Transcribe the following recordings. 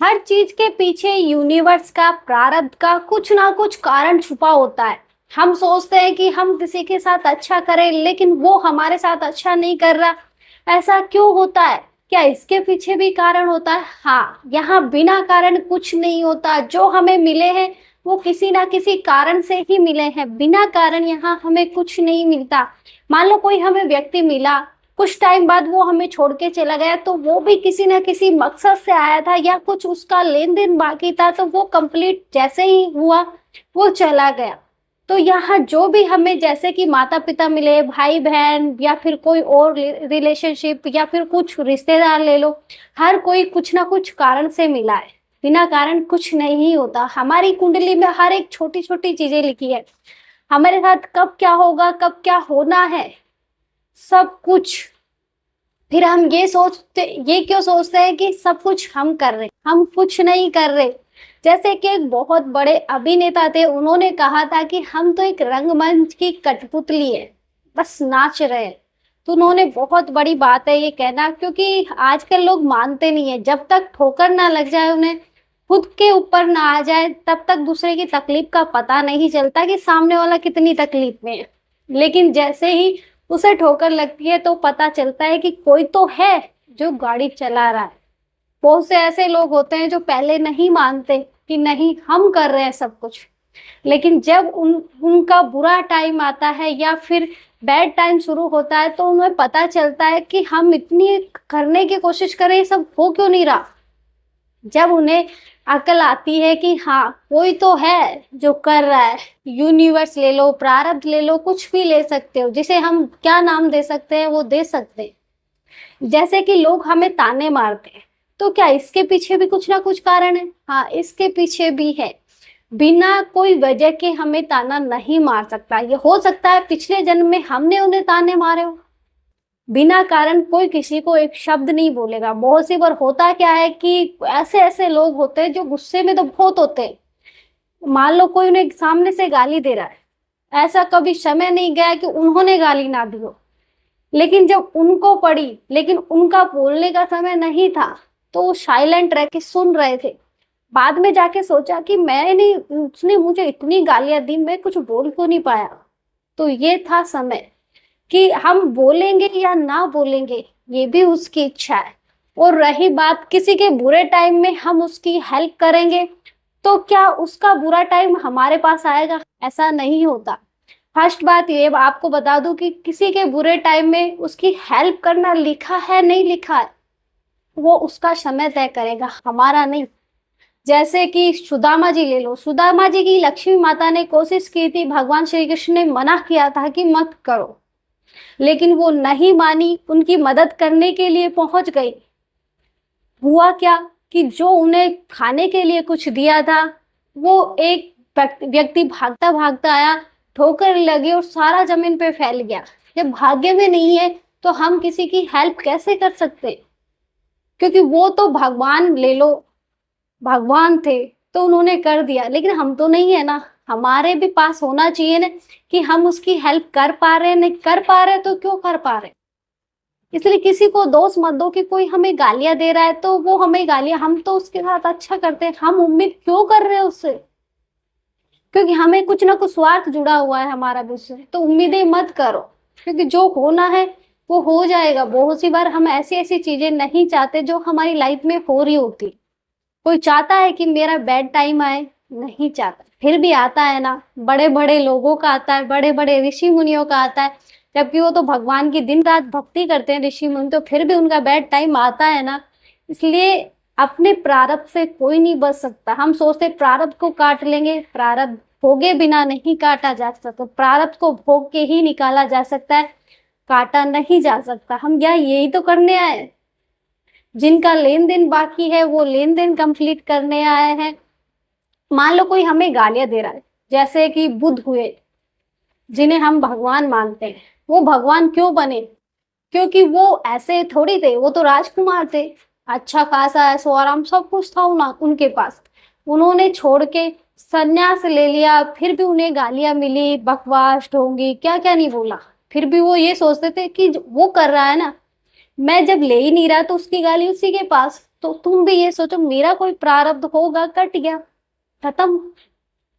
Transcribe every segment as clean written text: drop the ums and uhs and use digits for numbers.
हर चीज के पीछे यूनिवर्स का प्रारब्ध का कुछ ना कुछ कारण छुपा होता है। हम सोचते हैं कि हम किसी के साथ अच्छा करें, लेकिन वो हमारे साथ अच्छा नहीं कर रहा। ऐसा क्यों होता है? क्या इसके पीछे भी कारण होता है? हाँ, यहाँ बिना कारण कुछ नहीं होता। जो हमें मिले हैं वो किसी ना किसी कारण से ही मिले हैं। बिना कारण यहाँ हमें कुछ नहीं मिलता। मान लो कोई हमें व्यक्ति मिला, कुछ टाइम बाद वो हमें छोड़ के चला गया, तो वो भी किसी ना किसी मकसद से आया था या कुछ उसका लेन देन बाकी था, तो वो कंप्लीट जैसे ही हुआ वो चला गया। तो यहाँ जो भी हमें, जैसे कि माता पिता मिले, भाई बहन, या फिर कोई और रिलेशनशिप, या फिर कुछ रिश्तेदार ले लो, हर कोई कुछ ना कुछ कारण से मिला है। बिना कारण कुछ नहीं होता। हमारी कुंडली में हर एक छोटी छोटी चीजें लिखी है, हमारे साथ कब क्या होगा, कब क्या होना है, सब कुछ। फिर हम ये क्यों सोचते हैं कि सब कुछ हम कर रहे हैं? हम कुछ नहीं कर रहे। जैसे कि एक बहुत बड़े अभिनेता थे, उन्होंने कहा था कि हम तो एक रंगमंच की कठपुतली है, बस नाच रहे हैं। तो उन्होंने, बहुत बड़ी बात है ये कहना, क्योंकि आजकल लोग मानते नहीं है। जब तक ठोकर ना लग जाए, उन्हें खुद के ऊपर ना आ जाए, तब तक दूसरे की तकलीफ का पता नहीं चलता कि सामने वाला कितनी तकलीफ में है। लेकिन जैसे ही उसे ठोकर लगती है तो पता चलता है कि कोई तो है जो गाड़ी चला रहा है। बहुत से ऐसे लोग होते हैं जो पहले नहीं मानते कि नहीं, हम कर रहे हैं सब कुछ, लेकिन जब उनका बुरा टाइम आता है या फिर बैड टाइम शुरू होता है, तो उन्हें पता चलता है कि हम इतनी करने की कोशिश करें, ये सब हो क्यों नहीं रहा। जब उन्हें अकल आती है कि हाँ, कोई तो है जो कर रहा है। यूनिवर्स ले लो, प्रारब्ध ले लो, कुछ भी ले सकते हो, जिसे हम क्या नाम दे सकते हैं वो दे सकते हैं। जैसे कि लोग हमें ताने मारते हैं, तो क्या इसके पीछे भी कुछ ना कुछ कारण है? हाँ, इसके पीछे भी है। बिना कोई वजह के हमें ताना नहीं मार सकता। ये हो सकता है पिछले जन्म में हमने उन्हें ताने मारे हो। बिना कारण कोई किसी को एक शब्द नहीं बोलेगा। बहुत सी बार होता क्या है कि ऐसे ऐसे लोग होते हैं जो गुस्से में तो बहुत होते हैं। मान लो कोई उन्हें सामने से गाली दे रहा है, ऐसा कभी समय नहीं गया कि उन्होंने गाली ना दी हो, लेकिन जब उनको पड़ी, लेकिन उनका बोलने का समय नहीं था, तो वो साइलेंट रह के सुन रहे थे। बाद में जाके सोचा कि मैं नहीं, उसने मुझे इतनी गालियां दी, मैं कुछ बोल क्यों नहीं पाया। तो ये था समय कि हम बोलेंगे या ना बोलेंगे, ये भी उसकी इच्छा है। और रही बात किसी के बुरे टाइम में हम उसकी हेल्प करेंगे, तो क्या उसका बुरा टाइम हमारे पास आएगा? ऐसा नहीं होता। फर्स्ट बात ये आपको बता दूं कि किसी के बुरे टाइम में उसकी हेल्प करना लिखा है नहीं लिखा है, वो उसका समय तय करेगा, हमारा नहीं। जैसे कि सुदामा जी ले लो। सुदामा जी की लक्ष्मी माता ने कोशिश की थी, भगवान श्री कृष्ण ने मना किया था कि मत करो, लेकिन वो नहीं मानी, उनकी मदद करने के लिए पहुंच गई। हुआ क्या कि जो उन्हें खाने के लिए कुछ दिया था, वो एक व्यक्ति भागता भागता आया, ठोकर लगी और सारा जमीन पे फैल गया। जब भाग्य में नहीं है तो हम किसी की हेल्प कैसे कर सकते? क्योंकि वो तो भगवान ले लो, भगवान थे तो उन्होंने कर दिया, लेकिन हम तो नहीं है ना। हमारे भी पास होना चाहिए ना कि हम उसकी हेल्प कर पा रहे हैं। नहीं कर पा रहे तो क्यों कर पा रहे? इसलिए किसी को दोष मत दो कि कोई हमें गालियां दे रहा है तो वो हमें गालियां, हम तो उसके साथ अच्छा करते हैं, हम उम्मीद क्यों कर रहे हैं उससे? क्योंकि हमें कुछ ना कुछ स्वार्थ जुड़ा हुआ है हमारा भी उससे। तो उम्मीदें मत करो, क्योंकि जो होना है वो हो जाएगा। बहुत सी बार हम ऐसी ऐसी चीजें नहीं चाहते जो हमारी लाइफ में हो रही होती। कोई चाहता है कि मेरा बैड टाइम आए? नहीं चाहता, फिर भी आता है ना। बड़े बड़े लोगों का आता है, बड़े बड़े ऋषि मुनियों का आता है, जबकि वो तो भगवान की दिन रात भक्ति करते हैं ऋषि मुनि, तो फिर भी उनका बैड टाइम आता है ना। इसलिए अपने प्रारब्ध से कोई नहीं बच सकता। हम सोचते प्रारब्ध को काट लेंगे, प्रारब्ध भोगे बिना नहीं काटा जा सकता। प्रारब्ध को भोग के ही निकाला जा सकता है, काटा नहीं जा सकता। हम क्या यही तो करने आए? जिनका लेन देन बाकी है वो लेन देन कंप्लीट करने आए हैं। मान लो कोई हमें गालियां दे रहा है, जैसे कि बुद्ध हुए, जिन्हें हम भगवान मानते हैं। वो भगवान क्यों बने? क्योंकि वो ऐसे थोड़ी थे, वो तो राजकुमार थे, अच्छा खासा ऐशो आराम सब कुछ था उनके पास। उन्होंने छोड़ के संन्यास ले लिया, फिर भी उन्हें गालियां मिली, बकवास, ढोंगी, क्या क्या नहीं बोला। फिर भी वो ये सोचते थे कि वो कर रहा है ना, मैं जब ले ही नहीं रहा तो उसकी गाली उसी के पास। तो तुम भी ये सोचो, मेरा कोई प्रारब्ध होगा, कट गया, खत्म,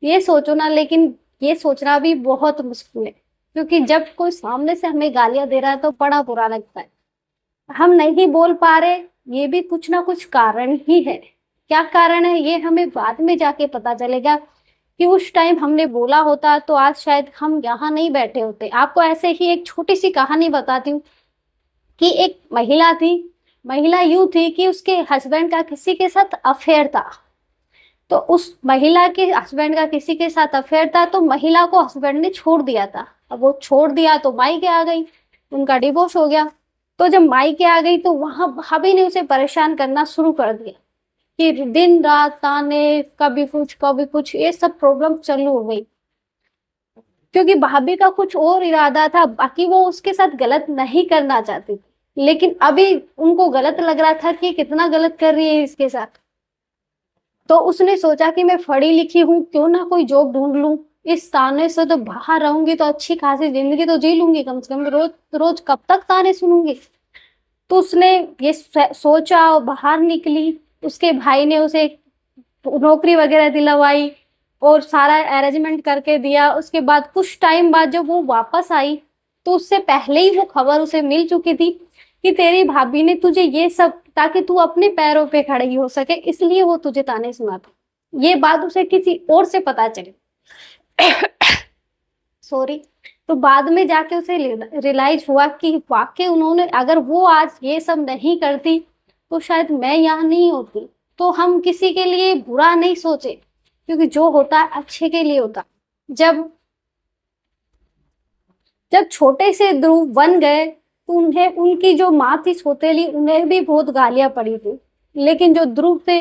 ये सोचो ना। लेकिन ये सोचना भी बहुत मुश्किल है, क्योंकि जब कोई सामने से हमें गालियां दे रहा है तो बड़ा बुरा लगता है। हम नहीं बोल पा रहे, ये भी कुछ ना कुछ कारण ही है। क्या कारण है ये हमें बाद में जाके पता चलेगा, कि उस टाइम हमने बोला होता तो आज शायद हम यहाँ नहीं बैठे होते। आपको ऐसे ही एक छोटी सी कहानी बताती हूँ, कि एक महिला थी। महिला यूं थी कि उसके हस्बैंड का किसी के साथ अफेयर था। तो उस महिला के हस्बैंड का किसी के साथ अफेयर था, तो महिला को हस्बैंड ने छोड़ दिया था। अब वो छोड़ दिया तो मायके आ गई, उनका डिवोर्स हो गया। तो जब मायके आ गई तो वहां भाभी ने उसे परेशान करना शुरू कर दिया, कि दिन रात ताने, कभी कुछ ये सब प्रॉब्लम चालू हो गई। क्योंकि भाभी का कुछ और इरादा था, बाकी वो उसके साथ गलत नहीं करना चाहती थी, लेकिन अभी उनको गलत लग रहा था कि कितना गलत कर रही है इसके साथ। तो उसने सोचा कि मैं पढ़ी लिखी हूँ, क्यों ना कोई जॉब ढूंढ लूं, इस ताने से तो बाहर रहूंगी तो अच्छी खासी जिंदगी तो जी लूंगी कम से कम, रोज रोज कब तक ताने सुनूंगी। तो उसने ये सोचा और बाहर निकली। उसके भाई ने उसे नौकरी वगैरह दिलवाई और सारा अरेंजमेंट करके दिया। उसके बाद कुछ टाइम बाद जब वो वापस आई, तो उससे पहले ही वो खबर उसे मिल चुकी थी, कि तेरी भाभी ने तुझे ये सब, ताकि तू अपने पैरों पे खड़ी हो सके, इसलिए वो तुझे ताने सुनाता। ये बात उसे किसी और से पता चली। सॉरी। तो बाद में जाके उसे रियलाइज हुआ कि वाकई उन्होंने, अगर वो आज ये सब नहीं करती तो शायद मैं यहाँ नहीं होती। तो हम किसी के लिए बुरा नहीं सोचे, क्योंकि जो होता है अच्छे के लिए होता। जब जब छोटे से ध्रुव बन गए, तो उन्हें, उनकी जो माँ थी सौतेली, उन्हें भी बहुत गालियां पड़ी थी। लेकिन जो ध्रुव थे,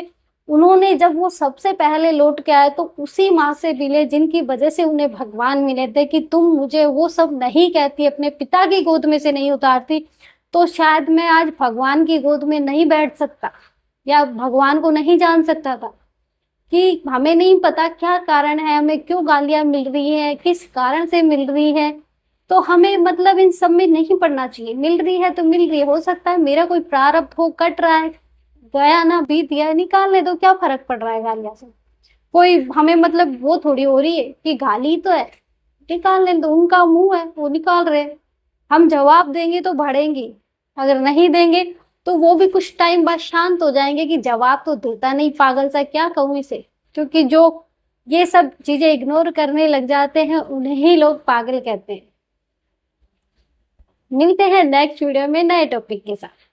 उन्होंने जब वो सबसे पहले लौट के आए तो उसी माँ से मिले जिनकी वजह से उन्हें भगवान मिले थे, कि तुम मुझे वो सब नहीं कहती, अपने पिता की गोद में से नहीं उतारती, तो शायद मैं आज भगवान की गोद में नहीं बैठ सकता, या भगवान को नहीं जान सकता था। कि हमें नहीं पता क्या कारण है, हमें क्यों गालियां मिल रही है, किस कारण से मिल रही है। तो हमें मतलब इन सब में नहीं पड़ना चाहिए। मिल रही है तो मिल रही है, हो सकता है मेरा कोई प्रारब्ध हो, कट रहा है, गया ना बीत गया, निकालने दो, क्या फर्क पड़ रहा है गालियां से। कोई हमें मतलब वो थोड़ी हो रही है कि गाली तो है, निकालने दो, उनका मुंह है वो निकाल रहे हैं। हम जवाब देंगे तो बढ़ेंगे, अगर नहीं देंगे तो वो भी कुछ टाइम बाद शांत हो जाएंगे, कि जवाब तो देता नहीं, पागल सा क्या कहूँ इसे। क्योंकि जो ये सब चीजें इग्नोर करने लग जाते हैं, उन्हें ही लोग पागल कहते हैं। मिलते हैं नेक्स्ट वीडियो में नए टॉपिक के साथ।